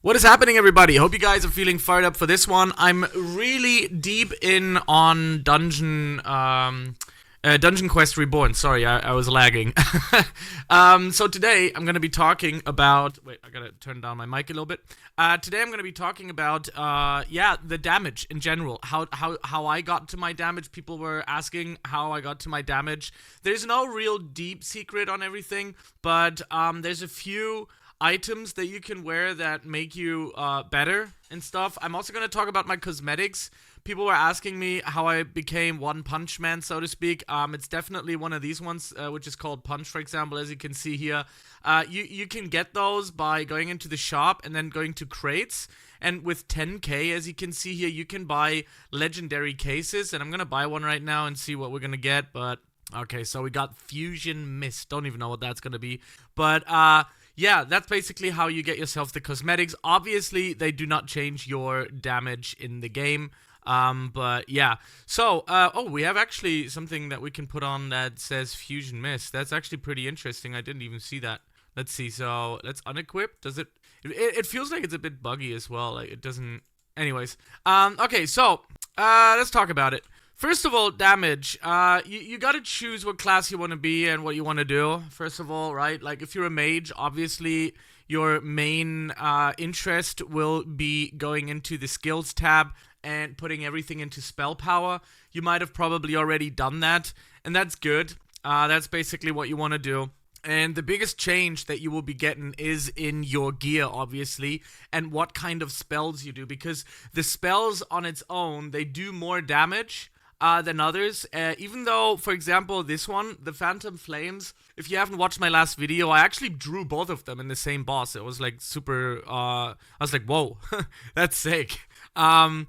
What is happening, everybody? Hope you guys are feeling fired up for this one. I'm really deep in on Dungeon Quest Reborn. Sorry, I was lagging. So today I'm gonna be talking about. Wait, I gotta turn down my mic a little bit. Today I'm gonna be talking about, the damage in general. How I got to my damage. People were asking how I got to my damage. There's no real deep secret on everything, but there's a few items that you can wear that make you better and stuff. I'm also going to talk about my cosmetics. People were asking me how I became One Punch Man, so to speak. It's definitely one of these ones, which is called Punch, for example, as you can see here. You can get those by going into the shop and then going to crates. And with 10k, as you can see here, you can buy legendary cases. And I'm going to buy one right now and see what we're going to get. But, okay, so we got Fusion Mist. Don't even know what that's going to be. But, yeah, that's basically how you get yourself the cosmetics. Obviously, they do not change your damage in the game. But yeah. So, we have actually something that we can put on that says Fusion Mist. That's actually pretty interesting. I didn't even see that. Let's see. So, let's unequip. Does it... It feels like it's a bit buggy as well. Like, it doesn't... Anyways. Okay, so, let's talk about it. First of all, damage. You gotta choose what class you want to be and what you want to do, first of all, right? Like, if you're a mage, obviously, your main interest will be going into the skills tab and putting everything into spell power. You might have probably already done that, and that's good. That's basically what you want to do. And the biggest change that you will be getting is in your gear, obviously, and what kind of spells you do, because the spells on its own, they do more damage than others, even though, for example, this one, the Phantom Flames, if you haven't watched my last video, I actually drew both of them in the same boss. It was like super, I was like, whoa, that's sick. Yeah,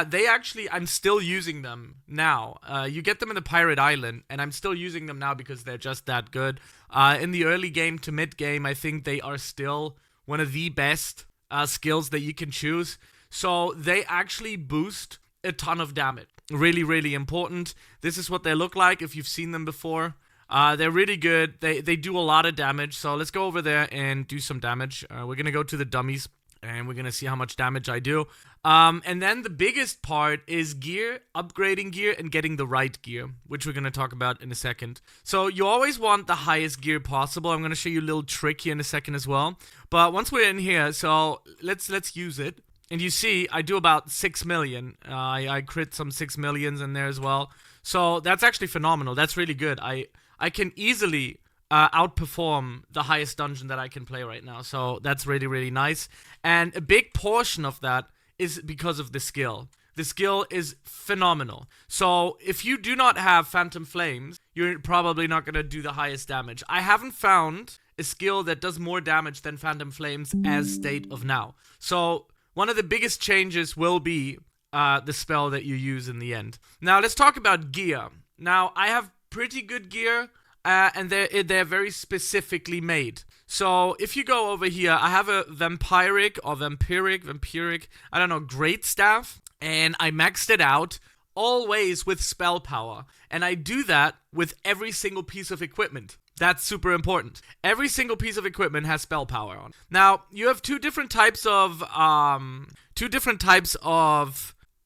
they actually, I'm still using them now. You get them in the Pirate Island, and I'm still using them now because they're just that good. In the early game to mid game, I think they are still one of the best skills that you can choose. So they actually boost a ton of damage. Really, really important. This is what they look like if you've seen them before. They're really good. They do a lot of damage. So let's go over there and do some damage. We're going to go to the dummies and we're going to see how much damage I do. And then the biggest part is gear, upgrading gear, and getting the right gear, which we're going to talk about in a second. So you always want the highest gear possible. I'm going to show you a little trick here in a second as well. But once we're in here, so let's use it. And you see, I do about 6 million. I crit some 6 millions in there as well. So that's actually phenomenal. That's really good. I can easily outperform the highest dungeon that I can play right now. So that's really, really nice. And a big portion of that is because of the skill. The skill is phenomenal. So if you do not have Phantom Flames, you're probably not going to do the highest damage. I haven't found a skill that does more damage than Phantom Flames as state of now. So one of the biggest changes will be the spell that you use in the end. Now, let's talk about gear. Now, I have pretty good gear, and they're very specifically made. So, if you go over here, I have a vampiric, I don't know, great staff, and I maxed it out always with spell power. And I do that with every single piece of equipment. That's super important. Every single piece of equipment has spell power on. Now, you have two different types of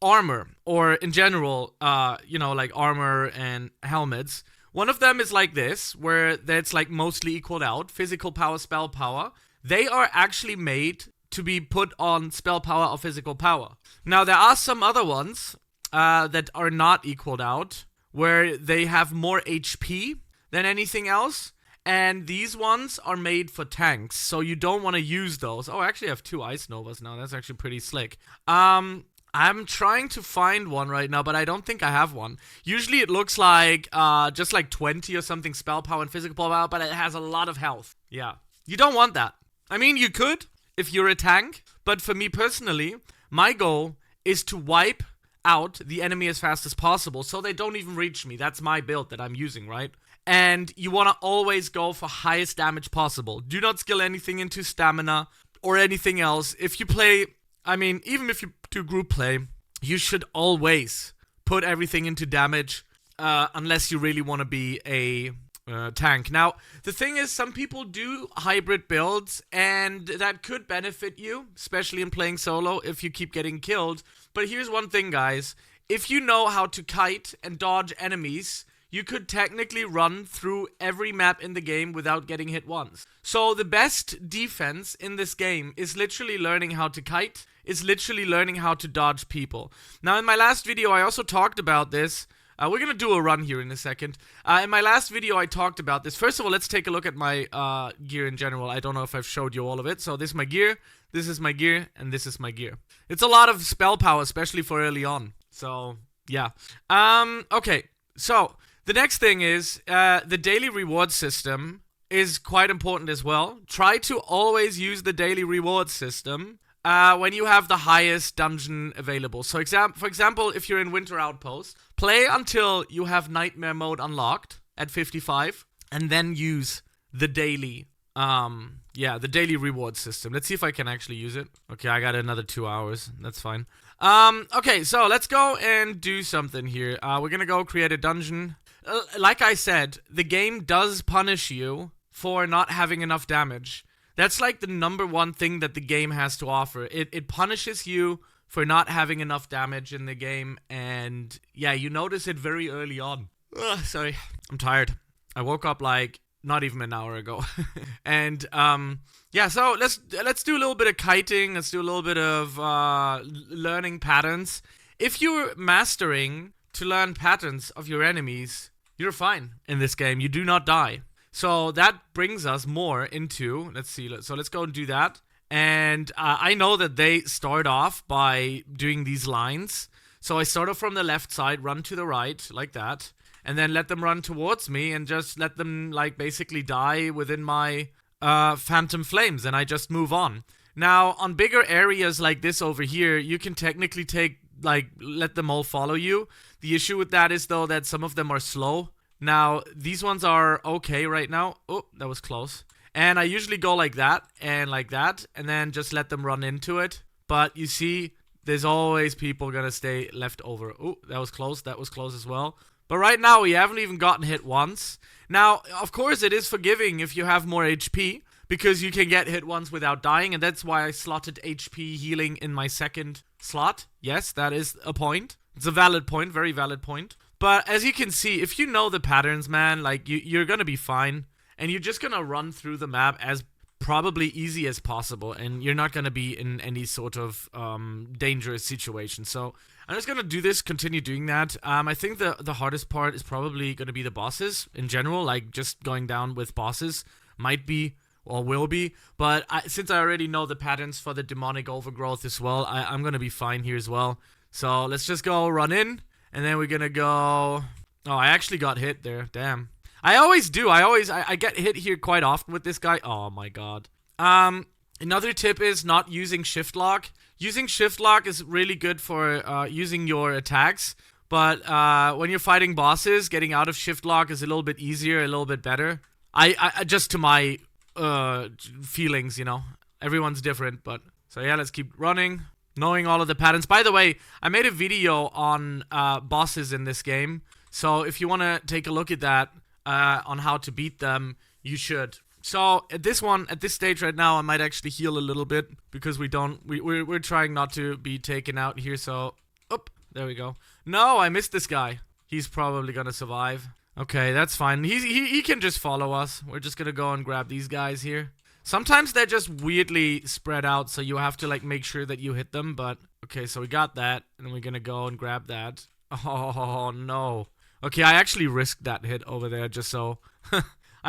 armor, or in general, like armor and helmets. One of them is like this, where that's like mostly equaled out, physical power, spell power. They are actually made to be put on spell power or physical power. Now, there are some other ones that are not equaled out, where they have more HP than anything else, and these ones are made for tanks, so you don't want to use those. Oh, I actually have 2 Ice Novas now. That's actually pretty slick. I'm trying to find one right now, but I don't think I have one. Usually it looks like just like 20 or something spell power and physical power, but it has a lot of health. Yeah. You don't want that. I mean, you could if you're a tank, but for me personally, my goal is to wipe out the enemy as fast as possible so they don't even reach me. That's my build that I'm using, right? And you want to always go for highest damage possible. Do not skill anything into stamina or anything else. If you play, I mean, even if you do group play, you should always put everything into damage, unless you really want to be a tank. Now, the thing is, some people do hybrid builds, and that could benefit you, especially in playing solo, if you keep getting killed. But here's one thing, guys. If you know how to kite and dodge enemies, you could technically run through every map in the game without getting hit once. So the best defense in this game is literally learning how to kite, is literally learning how to dodge people. Now, in my last video, I also talked about this. We're going to do a run here in a second. In my last video, I talked about this. First of all, let's take a look at my gear in general. I don't know if I've showed you all of it. So this is my gear, this is my gear, and this is my gear. It's a lot of spell power, especially for early on. So, yeah. Okay, so the next thing is the daily reward system is quite important as well. Try to always use the daily reward system when you have the highest dungeon available. So for example, if you're in Winter Outpost, play until you have Nightmare Mode unlocked at 55, and then use the daily, the daily reward system. Let's see if I can actually use it. Okay, I got another 2 hours. That's fine. Okay, so let's go and do something here. We're gonna go create a dungeon. Like I said, the game does punish you for not having enough damage. That's like the #1 thing that the game has to offer. It punishes you for not having enough damage in the game, and yeah, you notice it very early on. Ugh, sorry, I'm tired. I woke up like not even an hour ago. And yeah, so let's do a little bit of kiting. Let's do a little bit of learning patterns. If you're mastering to learn patterns of your enemies, you're fine in this game. You do not die. So that brings us more into, let's see, so let's go and do that. And I know that they start off by doing these lines. So I start off from the left side, run to the right, like that. And then let them run towards me and just let them, like, basically die within my phantom flames. And I just move on. Now, on bigger areas like this over here, you can technically let them all follow you. The issue with that is, though, that some of them are slow. Now, these ones are okay right now. Oh, that was close. And I usually go like that, and then just let them run into it. But you see, there's always people gonna stay left over. Oh, that was close as well. But right now, we haven't even gotten hit once. Now, of course, it is forgiving if you have more HP, because you can get hit once without dying, and that's why I slotted HP healing in my second slot. Yes, that is a point. It's a valid point, very valid point. But as you can see, if you know the patterns, man, like, you're gonna be fine. And you're just gonna run through the map as probably easy as possible. And you're not gonna be in any sort of dangerous situation. So I'm just gonna do this, continue doing that. I think the hardest part is probably gonna be the bosses in general. Like, just going down with bosses might be or will be. But since I already know the patterns for the demonic overgrowth as well, I'm gonna be fine here as well. So let's just go run in. And then we're gonna go... Oh, I actually got hit there. Damn. I always do. I get hit here quite often with this guy. Oh my god. Another tip is not using shift lock. Using shift lock is really good for using your attacks. But when you're fighting bosses, getting out of shift lock is a little bit easier, a little bit better. I just to my feelings, you know. Everyone's different, but... So yeah, let's keep running. Knowing all of the patterns. By the way, I made a video on bosses in this game. So if you want to take a look at that, on how to beat them, you should. So at this stage right now, I might actually heal a little bit. Because we're trying not to be taken out here. So, oop, there we go. No, I missed this guy. He's probably gonna survive. Okay, that's fine. He can just follow us. We're just gonna go and grab these guys here. Sometimes they're just weirdly spread out, so you have to, like, make sure that you hit them, but... Okay, so we got that, and we're gonna go and grab that. Oh, no. Okay, I actually risked that hit over there, just so... I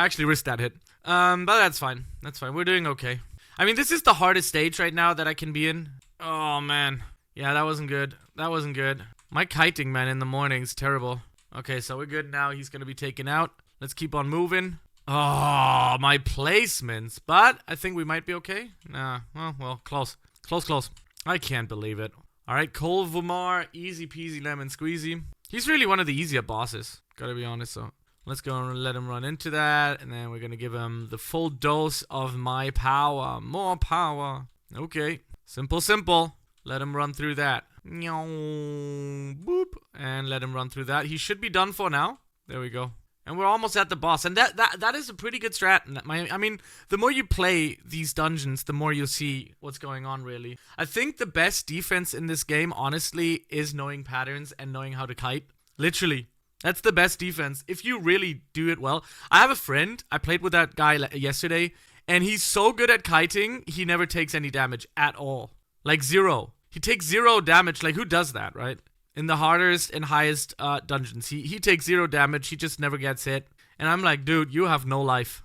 actually risked that hit. But that's fine. That's fine. We're doing okay. I mean, this is the hardest stage right now that I can be in. Oh, man. Yeah, that wasn't good. That wasn't good. My kiting, man, in the morning is terrible. Okay, so we're good now. He's gonna be taken out. Let's keep on moving. Oh, my placements. But I think we might be okay. Nah, well, close. Close. I can't believe it. Alright, Cole Vumar, easy peasy lemon squeezy. He's really one of the easier bosses, gotta be honest, so... Let's go and let him run into that, and then we're gonna give him the full dose of my power. More power. Okay. Simple. Let him run through that. Boop. And let him run through that. He should be done for now. There we go. And we're almost at the boss. And that is a pretty good strat. I mean, the more you play these dungeons, the more you'll see what's going on, really. I think the best defense in this game, honestly, is knowing patterns and knowing how to kite. Literally. That's the best defense. If you really do it well. I have a friend. I played with that guy yesterday. And he's so good at kiting, he never takes any damage at all. Like 0. He takes 0 damage. Like, who does that, right? In the hardest and highest dungeons. He takes 0 damage. He just never gets hit. And I'm like, dude, you have no life.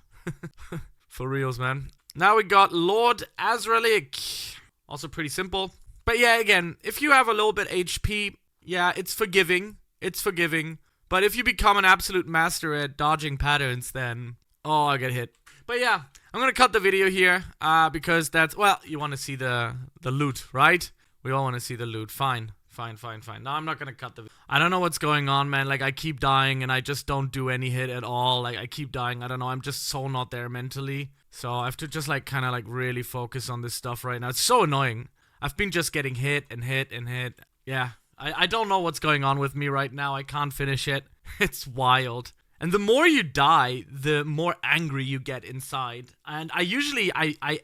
For reals, man. Now we got Lord Azralik. Also pretty simple. But yeah, again, if you have a little bit HP, yeah, it's forgiving. It's forgiving. But if you become an absolute master at dodging patterns, then... oh, I get hit. But yeah, I'm gonna cut the video here. Because that's... well, you want to see the loot, right? We all want to see the loot. Fine. Fine. No, I'm not gonna cut the... I don't know what's going on, man. Like, I keep dying and I just don't do any hit at all. Like, I keep dying. I don't know. I'm just so not there mentally. So I have to just, like, kind of, like, really focus on this stuff right now. It's so annoying. I've been just getting hit and hit and hit. Yeah. I don't know what's going on with me right now. I can't finish it. It's wild. And the more you die, the more angry you get inside. And I usually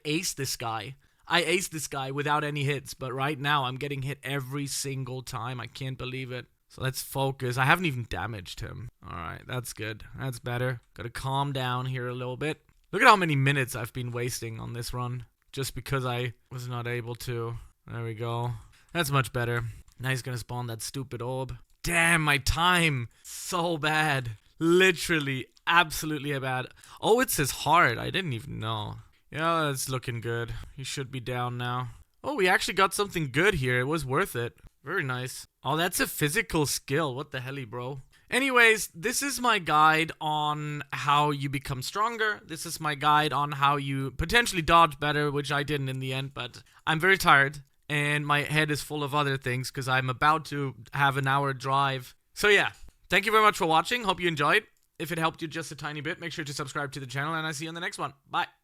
ace this guy. I aced this guy without any hits, but right now I'm getting hit every single time. I can't believe it. So let's focus. I haven't even damaged him. Alright, that's good. That's better. Gotta calm down here a little bit. Look at how many minutes I've been wasting on this run. Just because I was not able to. There we go. That's much better. Now he's gonna spawn that stupid orb. Damn, my time. So bad. Literally, absolutely bad. Oh, it says hard. I didn't even know. Yeah, that's looking good. He should be down now. Oh, we actually got something good here. It was worth it. Very nice. Oh, that's a physical skill. What the helly, bro? Anyways, this is my guide on how you become stronger. This is my guide on how you potentially dodge better, which I didn't in the end, but I'm very tired. And my head is full of other things because I'm about to have an hour drive. So yeah, thank you very much for watching. Hope you enjoyed. If it helped you just a tiny bit, make sure to subscribe to the channel, and I'll see you on the next one. Bye.